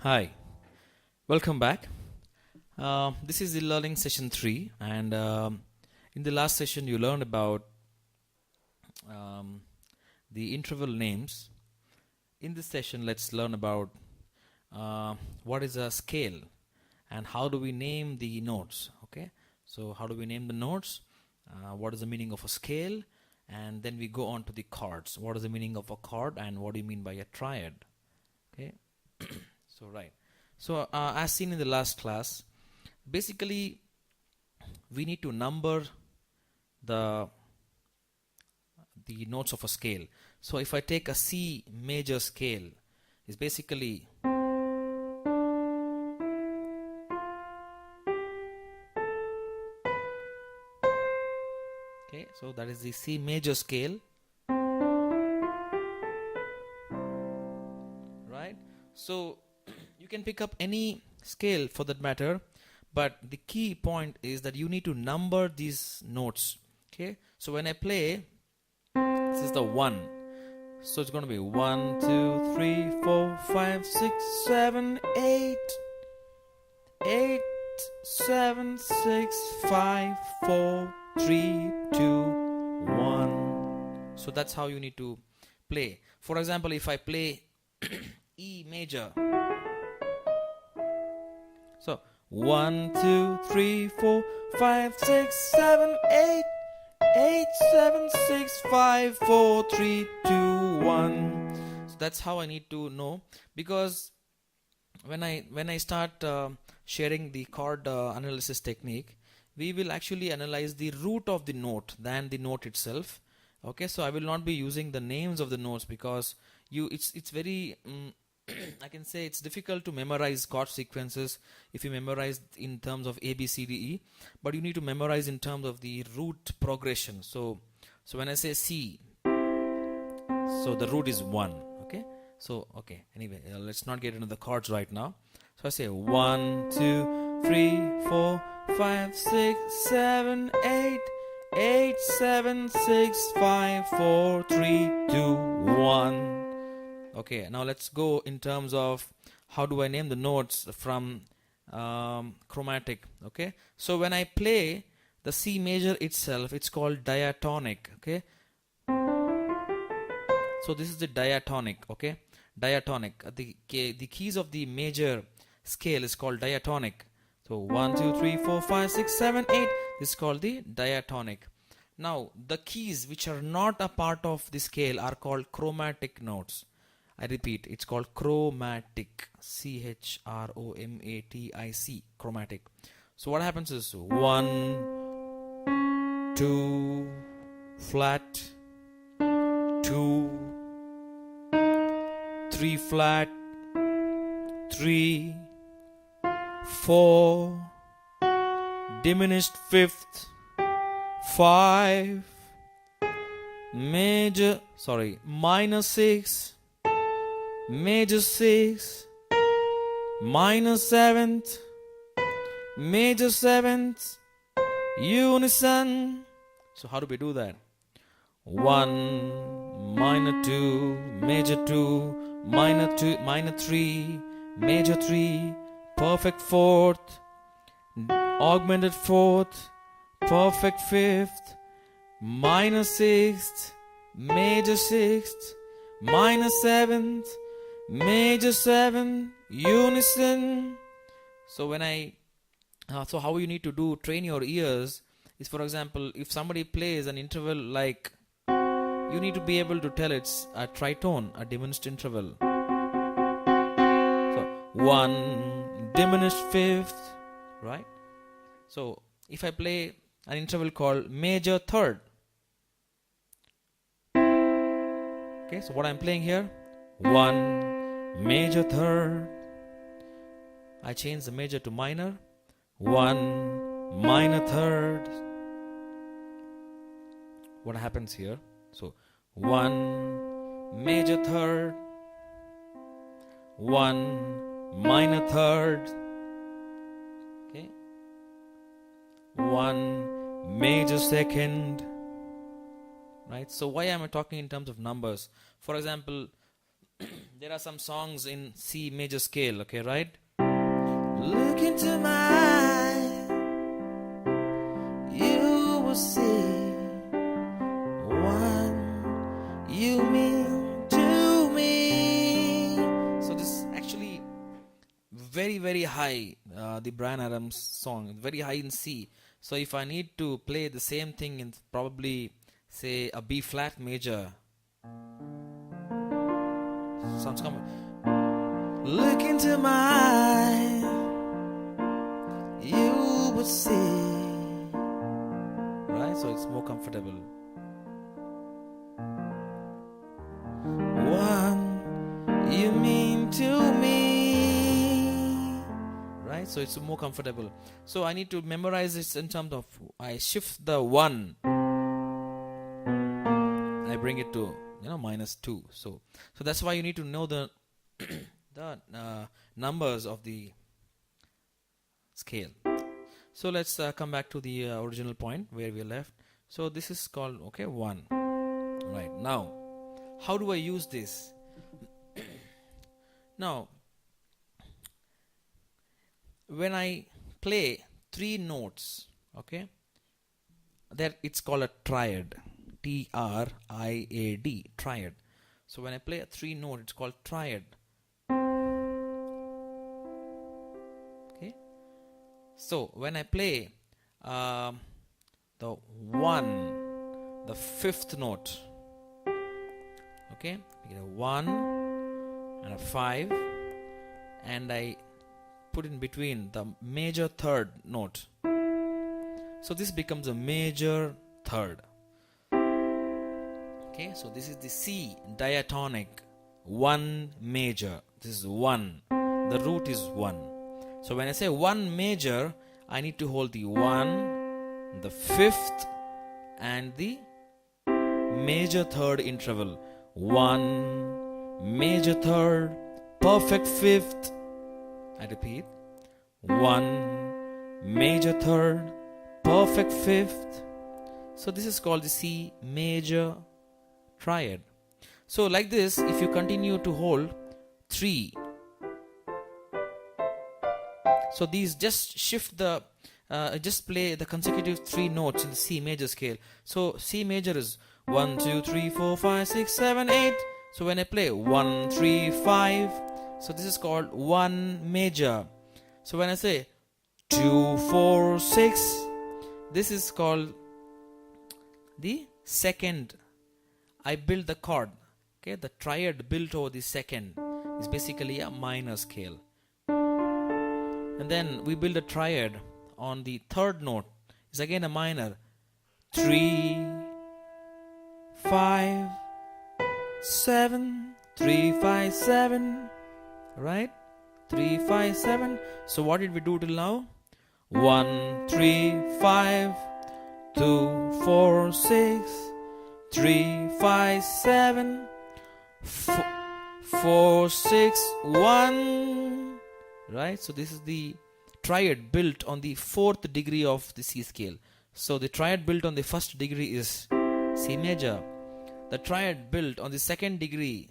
Hi, welcome back. This is the learning session 3, and in the last session, you learned about um, the interval names. In this session, let's learn about what is a scale and how do we name the notes. Okay, so how do we name the notes? What is the meaning of a scale? And then we go on to the chords. What is the meaning of a chord, and what do you mean by a triad? Okay, so right. So as seen in the last class, basically we need to number the notes of a scale. So if I take a C major scale, is basically okay. So that is the C major scale, right? So you can pick up any scale for that matter, but the key point is that you need to number these notes. Okay, so when I play, this is the 1. So it's going to be 1, 2, 3, 4, 5, 6, 7, 8, 8, 7, 6, 5, 4, 3, 2, 1. So that's how you need to play. For example, if I play E major, so 1, 2, 3, 4, 5, 6, 7, 8, 8, 7, 6, 5, 4, 3, 2, 1. So that's how I need to know, because when I start sharing the chord analysis technique, we will actually analyze the root of the note than the note itself. Okay, so I will not be using the names of the notes because it's very I can say it's difficult to memorize chord sequences if you memorize in terms of A, B, C, D, E, but you need to memorize in terms of the root progression. So when I say C, so the root is 1. Okay, so okay, anyway, let's not get into the chords right now. So I say 1, 2, 3, 4, 5, 6, 7, 8, 8, 7, 6, 5, 4, 3, 2, 1. Okay, now let's go in terms of how do I name the notes from chromatic. Okay, so when I play the C major itself, it's called diatonic. Okay, so this is the diatonic. Okay, diatonic. The keys of the major scale is called diatonic. So 1, 2, 3, 4, 5, 6, 7, 8. This is called the diatonic. Now the keys which are not a part of the scale are called chromatic notes. I repeat, it's called chromatic. Chromatic. Chromatic. So what happens is 1, 2, flat, 2, 3 flat, 3, 4, diminished fifth, 5, minor 6, major 6, minor 7th, major 7th, unison. So how do we do that? 1, minor 2, major 2, minor 2, minor 3, major 3, perfect 4th, augmented 4th, perfect 5th, minor 6th, major 6th, minor 7th, major 7, unison. So when so how you need to train your ears is, for example, if somebody plays an interval like, you need to be able to tell it's a tritone, a diminished interval. So 1, diminished fifth, right? So if I play an interval called major third, okay, so what I'm playing here, 1, major third, I change the major to minor, 1, minor third. What happens here? So 1, major third, 1, minor third, okay, 1, major second, right? So why am I talking in terms of numbers? For example, there are some songs in C major scale, okay, right? Look into my eyes, you will see what you mean to me. So this is actually very, very high, the Bryan Adams song, very high in C. So if I need to play the same thing in probably, say, a B flat major, sounds common. Look into my eyes, you would see, right? So it's more comfortable. What you mean to me, right? So it's more comfortable. So I need to memorize this in terms of, I shift the 1, I bring it to -2. So that's why you need to know the the numbers of the scale. So let's come back to the original point where we left. So this is called 1. Right, now how do I use this? Now when I play 3 notes, that it's called a triad. Triad, triad. So when I play a 3 note, it's called triad. Okay. So when I play the 1, the 5th note, okay, I get a 1 and a 5, and I put in between the major 3rd note. So this becomes a major 3rd. Okay, so this is the C diatonic, 1 major. This is 1. The root is 1. So when I say 1 major, I need to hold the 1, the 5th, and the major 3rd interval. 1, major 3rd, perfect 5th. I repeat. 1, major 3rd, perfect 5th. So this is called the C major triad. So like this, if you continue to hold 3, so these just shift the just play the consecutive 3 notes in the C major scale. So C major is 1 2 3 4 5 6 7 8. So when I play 1 3 5, so this is called 1 major. So when I say 2 4 6, this is called the 2nd. I build the chord. Okay, the triad built over the 2nd is basically a minor scale. And then we build a triad on the 3rd note. It's again a minor. 3 5 7 3 5 7. Right? 3 5 7. So what did we do till now? 1 3 5 2 4 6 3 5 7 4 6 1. Right? So this is the triad built on the 4th degree of the C scale. So the triad built on the 1st degree is C major. The triad built on the 2nd degree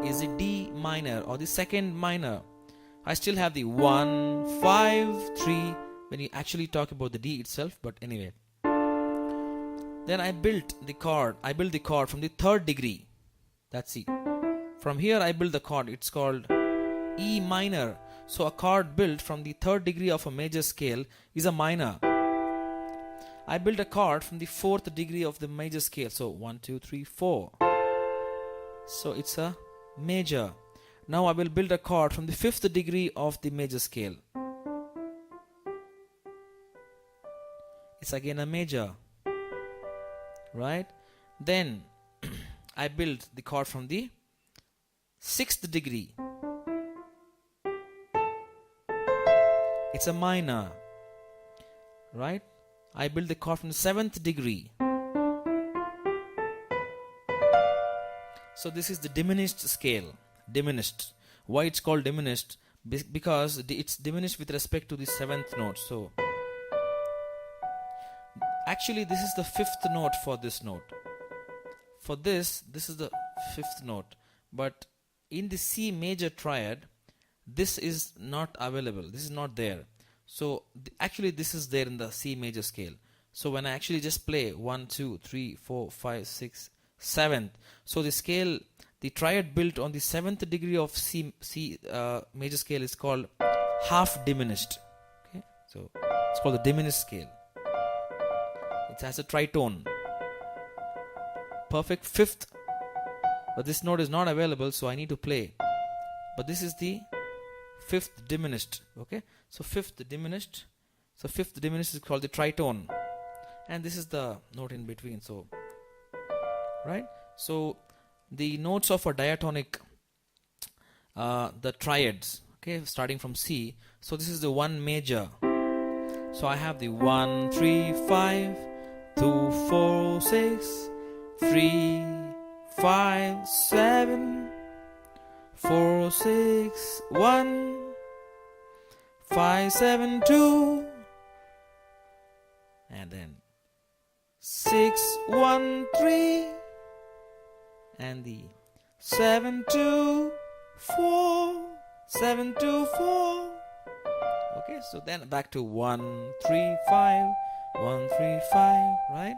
is a D minor or the 2nd minor. I still have the 1 5 3 when you actually talk about the D itself, but anyway. Then I built the chord. I built the chord from the 3rd degree. That's it. From here I build the chord. It's called E minor. So a chord built from the 3rd degree of a major scale is a minor. I built a chord from the 4th degree of the major scale. So 1 2 3 4. So it's a major. Now I will build a chord from the 5th degree of the major scale. It's again a major. Right? Then I build the chord from the 6th degree. It's a minor. Right? I build the chord from the 7th degree. So this is the diminished scale. Diminished. Why it's called diminished? Because it's diminished with respect to the 7th note. So actually this is the 5th note for this note. For this is the 5th note. But in the C major triad, this is not available. This is not there. So actually this is there in the C major scale. So when I actually just play 1, 2, 3, 4, 5, 6, 7th. So the scale, the triad built on the 7th degree of C major scale is called half diminished. Okay, so it's called the diminished scale. It has a tritone. Perfect 5th. But this note is not available, so I need to play. But this is the 5th diminished. Okay, so 5th diminished. So 5th diminished is called the tritone. And this is the note in between. So, right? So the notes of a diatonic, the triads, okay, starting from C. So this is the 1 major. So I have the 1, 3, 5, 2, 4, 6, 3, 5, 7, 4, 6, 1, 5, 7, 2, and then 6, 1, 3, and the 7, 2, 4, 7, 2, 4. Okay, so then back to 1, 3, 5, 1, 3, 5, right?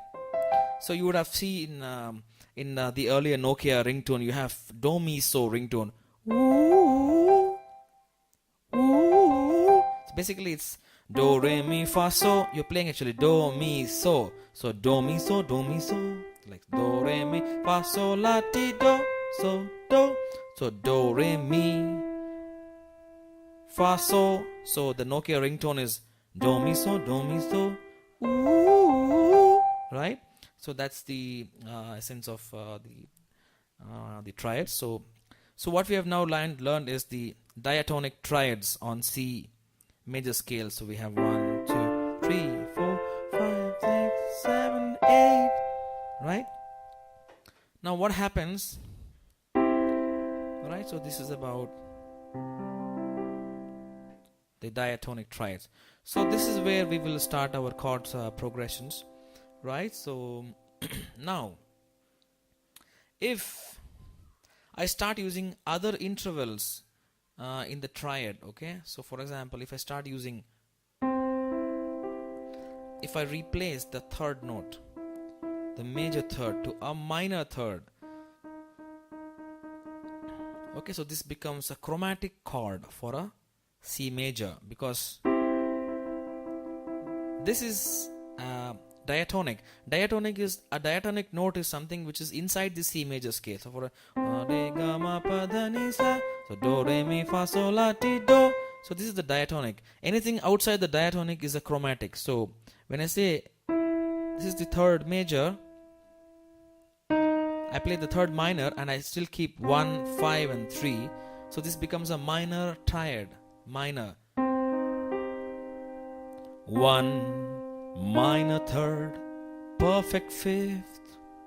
So you would have seen in the earlier Nokia ringtone, you have do mi so ringtone. Ooh, ooh. So basically it's do re mi fa so. You're playing actually do mi so. So do mi so, like do re mi fa so la ti do so do. So do re mi fa so. So the Nokia ringtone is do mi so, ooh, right? So that's the essence of the triads. So what we have now learned is the diatonic triads on C major scale. So we have 1, 2, 3, 4, 5, 6, 7, 8. Right? Now what happens? Right? So this is about the diatonic triads. So this is where we will start our chords progressions. Right? So now if I start using other intervals in the triad, okay, so for example, if I start using, if I replace the third note, the major third, to a minor third, okay, so this becomes a chromatic chord for a C major, because this is diatonic. Diatonic is a diatonic note is something which is inside the C major scale. So for a re ga ma pa da ni sa, so do re mi fa so la ti do. So this is the diatonic. Anything outside the diatonic is a chromatic. So when I say this is the third major, I play the third minor and I still keep 1, 5 and 3. So this becomes a minor triad. Minor 1 minor third, perfect 5th.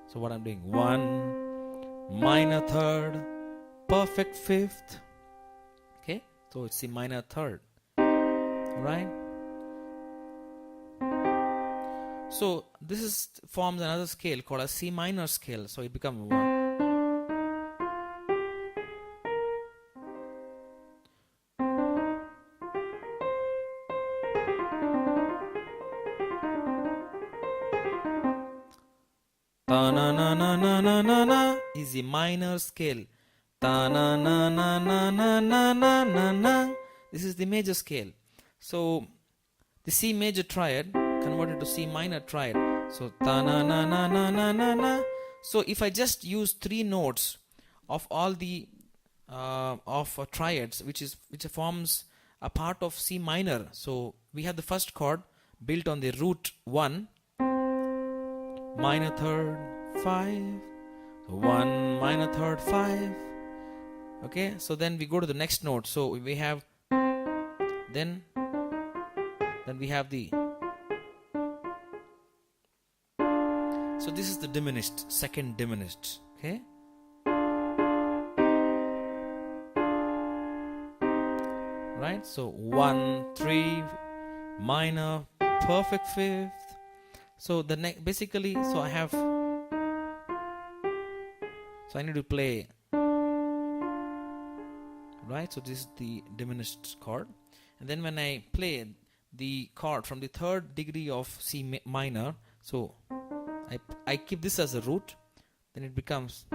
So what I'm doing, 1 minor third, perfect 5th. Okay, so it's the minor third, right? So this forms another scale called a C minor scale. So it becomes 1. Ta na na na na na na na is the minor scale. Ta na na na na na na na na na. This is the major scale. So the C major triad converted to C minor triad. So ta na na na na na na na. So if I just use 3 notes of all the triads, which forms a part of C minor. So we have the first chord built on the root 1. Minor third 5, 1 minor third 5. Okay, so then we go to the next note. So we have then we have the, so this is the diminished, second diminished. Okay, right? So 1, 3 minor, perfect 5th. So the basically, so I have, so I need to play right? So this is the diminished chord. And then when I play the chord from the third degree of C minor, so I keep this as a root, then it becomes.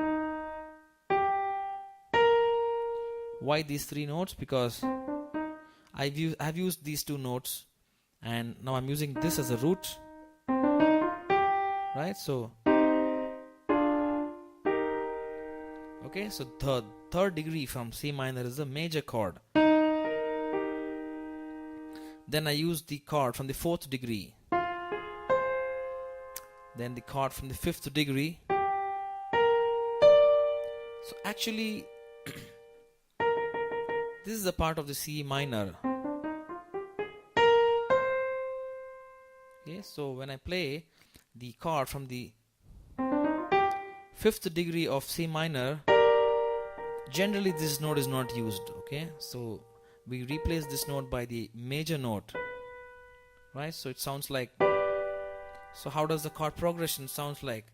Why these three notes? Because I've used these two notes, and now I'm using this as a root, right? So okay, so the third degree from C minor is a major chord. Then I use the chord from the fourth degree, then the chord from the fifth degree. So actually this is a part of the C minor. Okay, so when I play the chord from the fifth degree of C minor, generally this note is not used. Okay, so we replace this note by the major note, right? So it sounds like. So how does the chord progression sounds like?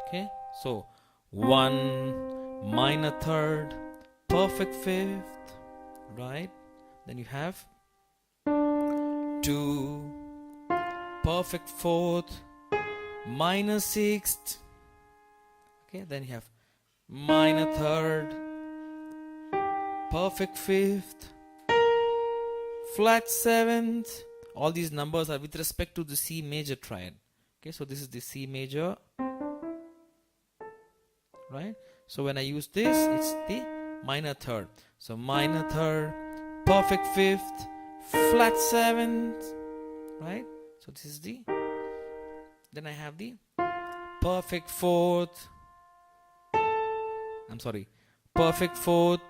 Okay, so 1 minor third, perfect fifth, right? Then you have 2 perfect fourth, minor sixth. Okay, then you have minor third, perfect fifth, flat seventh. All these numbers are with respect to the C major triad. Okay, so this is the C major, right? So when I use this, it's the minor third. So minor third, perfect fifth, flat seventh, right? So this is the. Then I have the perfect fourth. I'm sorry, perfect fourth,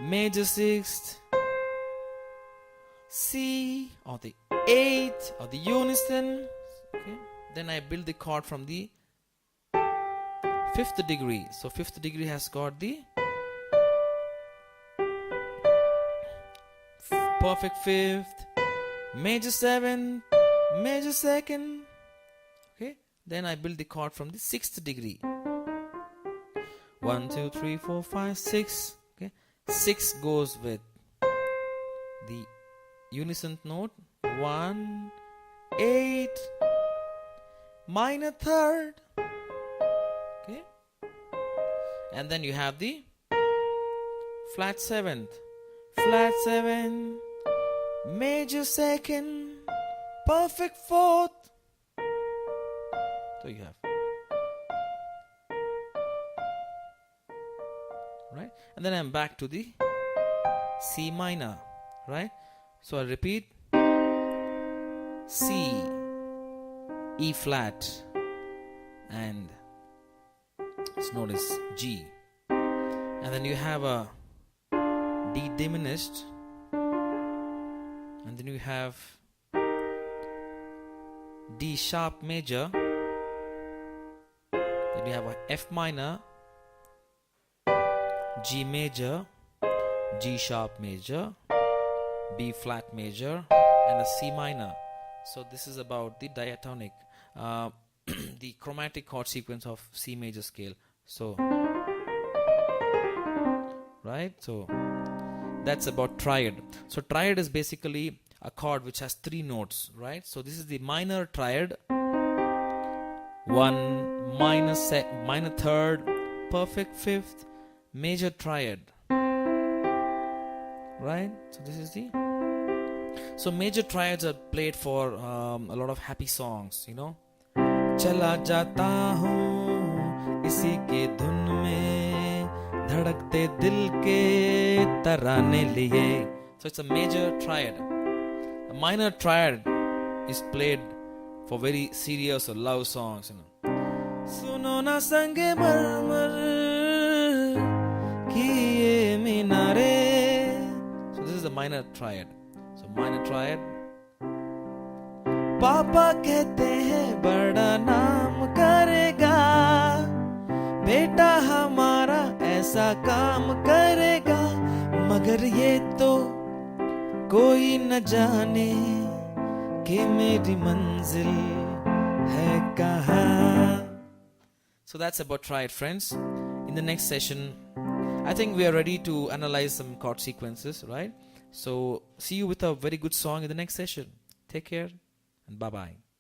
major sixth, C or the eighth or the unison. Okay. Then I build the chord from the fifth degree. So fifth degree has got the perfect fifth, major seventh, major second. Okay. Then I build the chord from the sixth degree. 1, 2, 3, 4, 5, 6. Okay, 6 goes with the unison note. 1, 8, minor third. Okay, and then you have the flat seventh, flat seven, major second, perfect fourth. So you have. Right, and then I'm back to the C minor, right? So I repeat: C, E flat, and this note is G, and then you have a D diminished, and then you have D sharp major, then you have a F minor, G major, G sharp major, B flat major, and a C minor. So this is about the diatonic, the chromatic chord sequence of C major scale. So, right? So that's about triad. So triad is basically a chord which has 3 notes, right? So this is the minor triad. 1 minor third, perfect fifth, major triad, right? So this is the. So major triads are played for a lot of happy songs, you know. चला जाता हूँ इसी के धुन में धड़कते दिल के तराने लिए. So it's a major triad. A minor triad is played for very serious or love songs, you know. सुनो ना संगे मरमर की ये मीनारे. So this is a minor triad. So minor triad. पापा कहते हैं बड़ा नाम करेगा, बेटा हमारा ऐसा काम करेगा, मगर ये तो कोई न जाने कि मेरी मंजिल है कहाँ. So that's about triad, friends. In the next session, I think we are ready to analyze some chord sequences, right? So see you with a very good song in the next session. Take care and bye-bye.